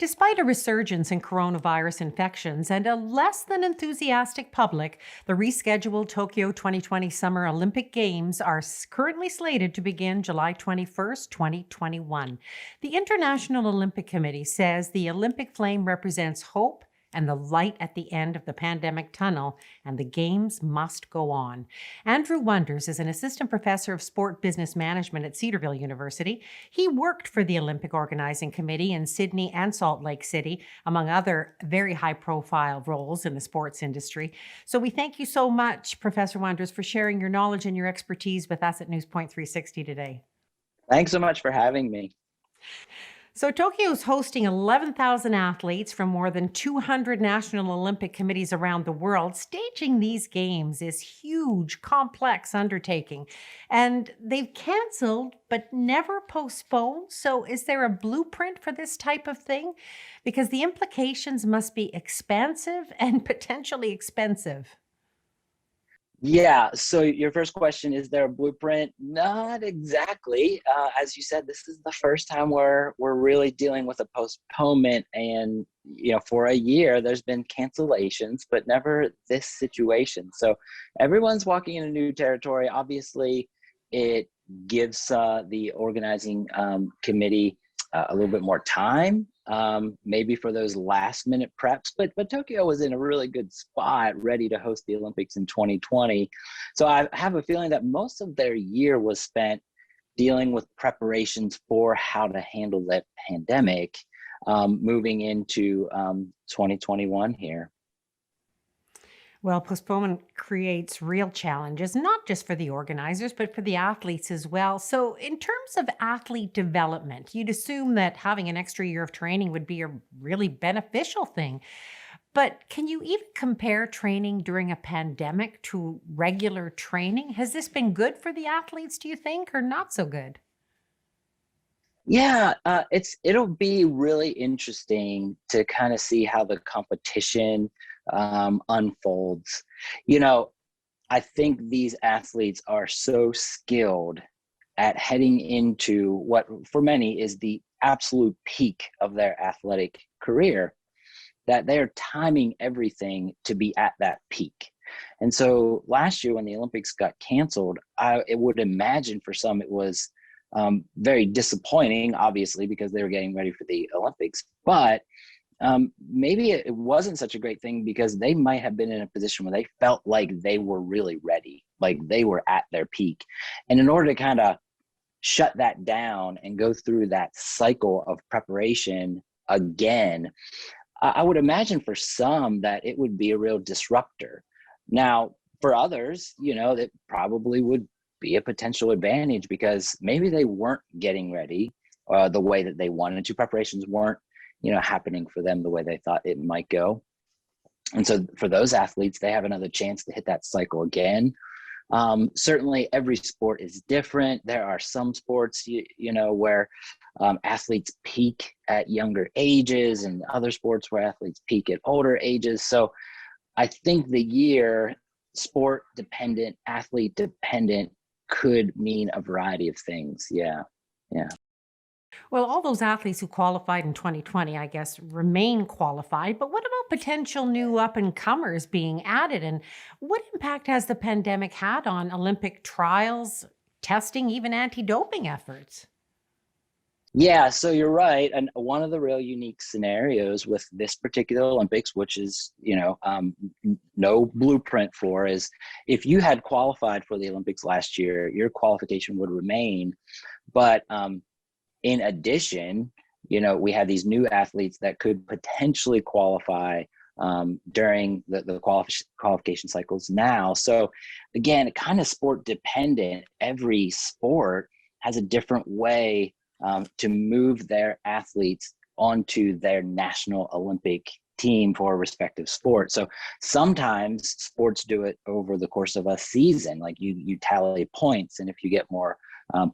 Despite a resurgence in coronavirus infections and a less than enthusiastic public, the rescheduled Tokyo 2020 Summer Olympic Games are currently slated to begin July 21st, 2021. The International Olympic Committee says the Olympic flame represents hope and the light at the end of the pandemic tunnel, and the Games must go on. Andrew Wonders is an assistant professor of sport business management at Cedarville University. He worked for the Olympic Organizing Committee in Sydney and Salt Lake City, among other very high-profile roles in the sports industry. So we thank you so much, Professor Wonders, for sharing your knowledge and your expertise with us at NewsPoint 360 today. Thanks so much for having me. So Tokyo is hosting 11,000 athletes from more than 200 national Olympic committees around the world. Staging these games is huge, complex undertaking. And they've canceled but never postponed. So is there a blueprint for this type of thing? Because the implications must be expansive and potentially expensive. Yeah, so your first question, is there a blueprint? Not exactly. As you said, this is the first time we're really dealing with a postponement, and for a year there's been cancellations, but never this situation. So everyone's walking into new territory. Obviously, it gives the organizing committee a little bit more time, maybe for those last minute preps, but Tokyo was in a really good spot, ready to host the Olympics in 2020. So I have a feeling that most of their year was spent dealing with preparations for how to handle that pandemic, moving into 2021 here. Well, postponement creates real challenges, not just for the organizers, but for the athletes as well. So, in terms of athlete development, you'd assume that having an extra year of training would be a really beneficial thing. But can you even compare training during a pandemic to regular training? Has this been good for the athletes, do you think, or not so good? Yeah, it'll be really interesting to kind of see how the competition unfolds. I think these athletes are so skilled at heading into what for many is the absolute peak of their athletic career, that they're timing everything to be at that peak. And so last year when the Olympics got canceled, it would imagine for some it was very disappointing, obviously, because they were getting ready for the Olympics. But maybe it wasn't such a great thing because they might have been in a position where they felt like they were really ready, like they were at their peak. And in order to kind of shut that down and go through that cycle of preparation again, I would imagine for some that it would be a real disruptor. Now, for others, that probably would be a potential advantage because maybe they weren't getting ready the way that they wanted to. Preparations weren't, happening for them the way they thought it might go. And so for those athletes, they have another chance to hit that cycle again. Certainly every sport is different. There are some sports, where athletes peak at younger ages, and other sports where athletes peak at older ages. So I think the year, sport dependent, athlete dependent, could mean a variety of things. Yeah. Well, all those athletes who qualified in 2020, I guess, remain qualified. But what about potential new up and comers being added? And what impact has the pandemic had on Olympic trials, testing, even anti doping efforts? Yeah, so you're right. And one of the real unique scenarios with this particular Olympics, which is, no blueprint for, is if you had qualified for the Olympics last year, your qualification would remain. But in addition, we have these new athletes that could potentially qualify during the qualification cycles now. So again, kind of sport dependent. Every sport has a different way to move their athletes onto their national Olympic team for a respective sport. So sometimes sports do it over the course of a season, like you tally points, and if you get more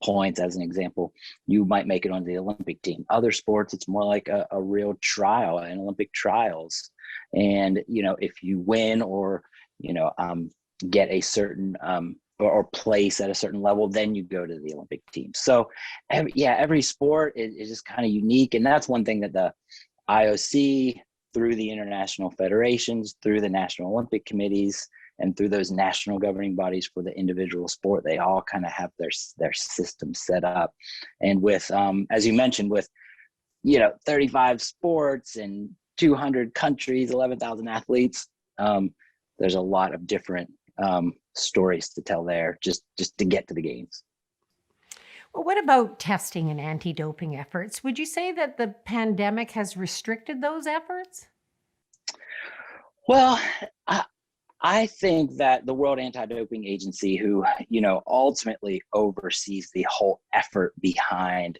points, as an example, you might make it onto the Olympic team. Other sports, it's more like a real trial, an Olympic trials. And, if you win or, get a certain or place at a certain level, then you go to the Olympic team. So every sport is just kind of unique. And that's one thing that the IOC, through the international federations, through the National Olympic Committees, and through those national governing bodies for the individual sport, they all kind of have their system set up. And with, as you mentioned, with 35 sports and 200 countries, 11,000 athletes, there's a lot of different stories to tell there just to get to the games. Well, what about testing and anti-doping efforts? Would you say that the pandemic has restricted those efforts? Well, I think that the World Anti-Doping Agency, who ultimately oversees the whole effort behind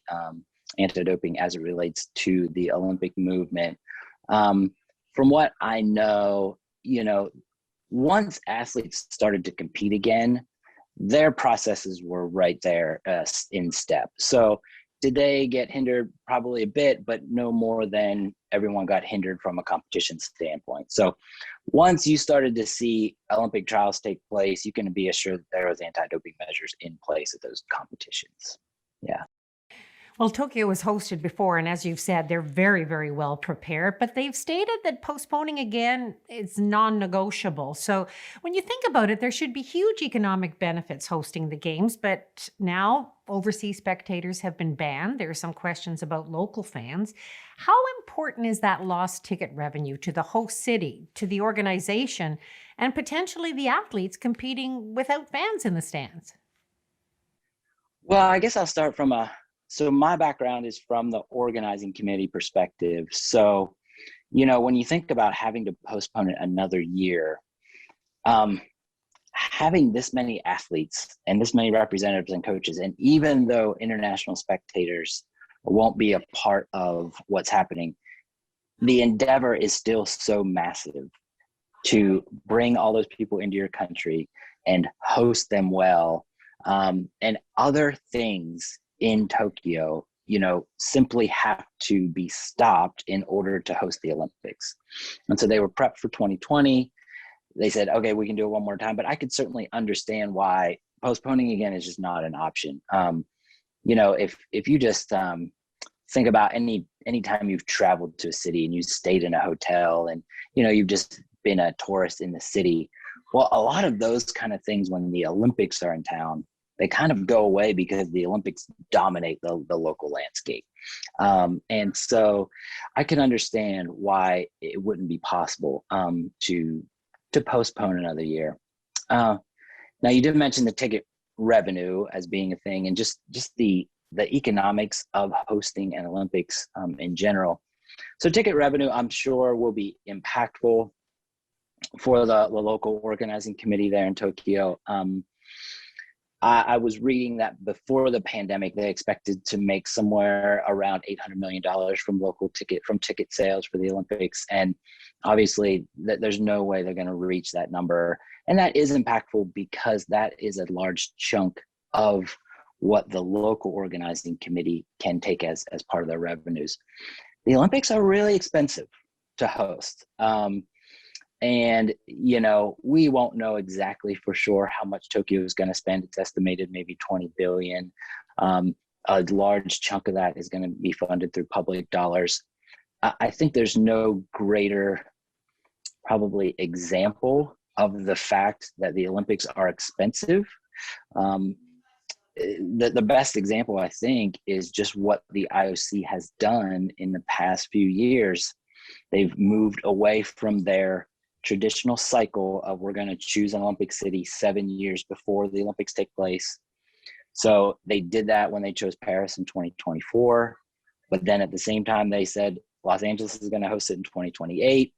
anti-doping as it relates to the Olympic movement, from what I know, once athletes started to compete again, their processes were right there in step. So did they get hindered? Probably a bit, but no more than everyone got hindered from a competition standpoint. So once you started to see Olympic trials take place, you can be assured that there was anti-doping measures in place at those competitions. Yeah. Well, Tokyo was hosted before, and as you've said, they're very, very well prepared, but they've stated that postponing again is non-negotiable. So when you think about it, there should be huge economic benefits hosting the games, but now overseas spectators have been banned. There are some questions about local fans. How important is that lost ticket revenue to the host city, to the organization, and potentially the athletes competing without fans in the stands? Well, I guess I'll start so my background is from the organizing committee perspective. So, when you think about having to postpone it another year, having this many athletes and this many representatives and coaches, and even though international spectators won't be a part of what's happening, the endeavor is still so massive to bring all those people into your country and host them well. And other things in Tokyo, simply have to be stopped in order to host the Olympics. And so they were prepped for 2020. They said, okay, we can do it one more time, but I could certainly understand why postponing again is just not an option. If you just think about any time you've traveled to a city and you stayed in a hotel and, you've just been a tourist in the city. Well, a lot of those kind of things when the Olympics are in town, they kind of go away because the Olympics dominate the local landscape. And so I can understand why it wouldn't be possible to postpone another year. Now, you did mention the ticket revenue as being a thing, and just the economics of hosting an Olympics in general. So ticket revenue, I'm sure, will be impactful for the local organizing committee there in Tokyo. I was reading that before the pandemic, they expected to make somewhere around $800 million from ticket sales for the Olympics. And obviously there's no way they're going to reach that number. And that is impactful because that is a large chunk of what the local organizing committee can take as part of their revenues. The Olympics are really expensive to host. And, we won't know exactly for sure how much Tokyo is going to spend. It's estimated maybe 20 billion. A large chunk of that is going to be funded through public dollars. I think there's no greater probably example of the fact that the Olympics are expensive. The best example, I think, is just what the IOC has done in the past few years. They've moved away from their traditional cycle of we're going to choose an Olympic city 7 years before the Olympics take place. So they did that when they chose Paris in 2024. But then at the same time, they said Los Angeles is going to host it in 2028.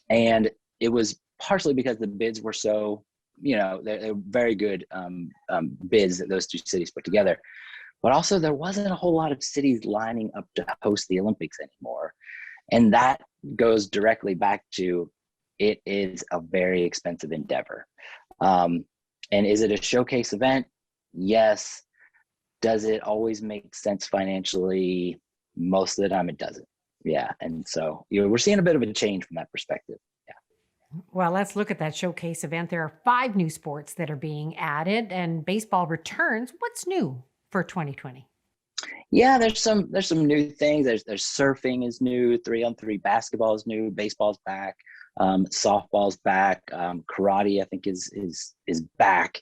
And it was partially because the bids were so, they're very good bids that those two cities put together. But also there wasn't a whole lot of cities lining up to host the Olympics anymore. And that goes directly back to it is a very expensive endeavor. And is it a showcase event? Yes. Does it always make sense financially? Most of the time it doesn't. Yeah. And so we're seeing a bit of a change from that perspective. Yeah. Well, let's look at that showcase event. There are 5 new sports that are being added and baseball returns. What's new for 2020? Yeah, there's some new things. There's surfing is new, 3-on-3 basketball is new, baseball's back, softball's back, karate I think is back.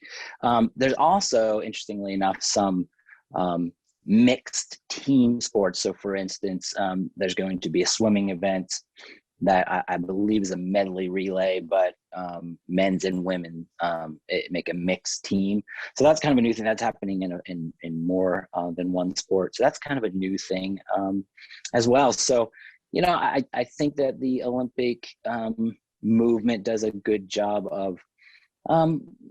There's also, interestingly enough, some um, mixed team sports. So, for instance, there's going to be a swimming event that I believe is a medley relay, but men's and women make a mixed team. So that's kind of a new thing that's happening in more than one sport. So that's kind of a new thing as well. So, I think that the Olympic movement does a good job of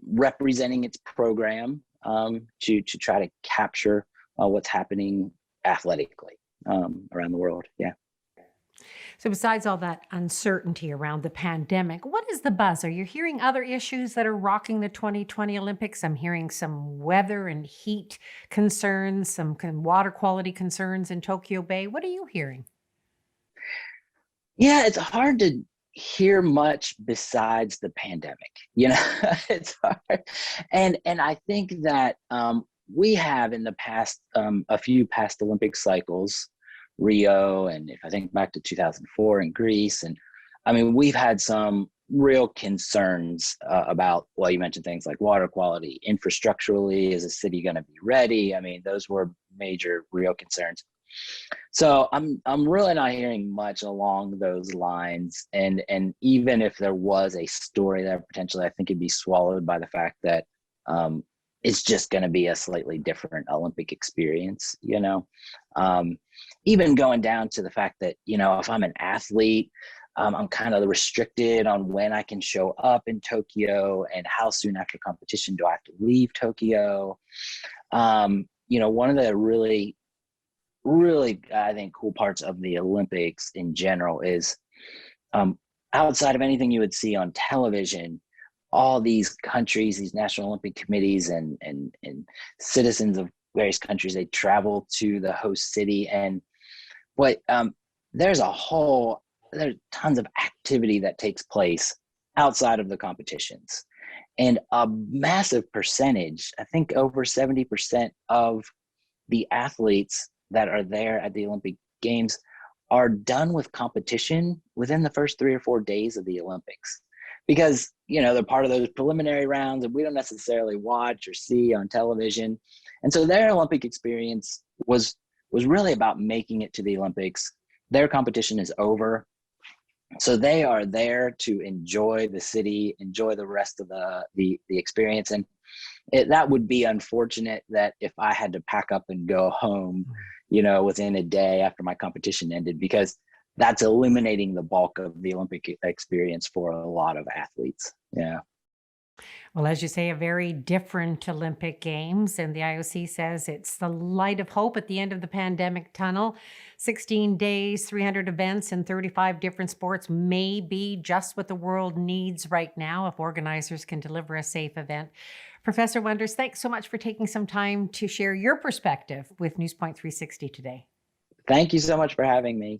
representing its program to try to capture what's happening athletically around the world. Yeah. So, besides all that uncertainty around the pandemic, what is the buzz? Are you hearing other issues that are rocking the 2020 Olympics? I'm hearing some weather and heat concerns, some water quality concerns in Tokyo Bay. What are you hearing? Yeah, it's hard to hear much besides the pandemic. It's hard. And I think that we have in the past a few past Olympic cycles, Rio, and if I think back to 2004 in Greece, and I mean we've had some real concerns about, well, you mentioned things like water quality, infrastructurally, is the city going to be ready? I mean, those were major real concerns. So I'm really not hearing much along those lines. And even if there was a story there potentially, I think it'd be swallowed by the fact that um, it's just going to be a slightly different Olympic experience. Um, Even going down to the fact that, if I'm an athlete, I'm kind of restricted on when I can show up in Tokyo and how soon after competition do I have to leave Tokyo. One of the really, I think, cool parts of the Olympics in general is um, outside of anything you would see on television, all these countries, these national Olympic committees and citizens of various countries, they travel to the host city. And what there's there's tons of activity that takes place outside of the competitions. And a massive percentage, I think over 70% of the athletes that are there at the Olympic Games are done with competition within the first 3 or 4 days of the Olympics. Because, they're part of those preliminary rounds and we don't necessarily watch or see on television. And so their Olympic experience was really about making it to the Olympics. Their competition is over. So they are there to enjoy the city, enjoy the rest of the experience. And that would be unfortunate that if I had to pack up and go home, within a day after my competition ended, because that's eliminating the bulk of the Olympic experience for a lot of athletes. Yeah. Well, as you say, a very different Olympic Games, and the IOC says it's the light of hope at the end of the pandemic tunnel. 16 days, 300 events, and 35 different sports may be just what the world needs right now if organizers can deliver a safe event. Professor Wonders, thanks so much for taking some time to share your perspective with NewsPoint 360 today. Thank you so much for having me.